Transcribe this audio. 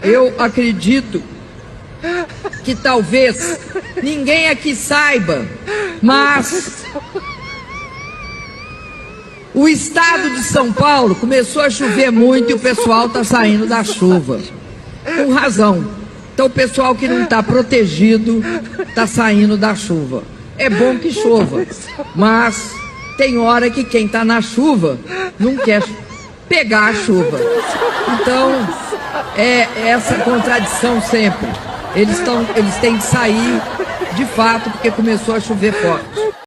Eu acredito que talvez ninguém aqui saiba, mas o estado de São Paulo começou a chover muito e o pessoal está saindo da chuva, com razão. Então o pessoal que não está protegido está saindo da chuva. É bom que chova, mas tem hora que quem está na chuva não quer pegar a chuva. Então é essa contradição sempre. Eles têm que sair de fato porque começou a chover forte.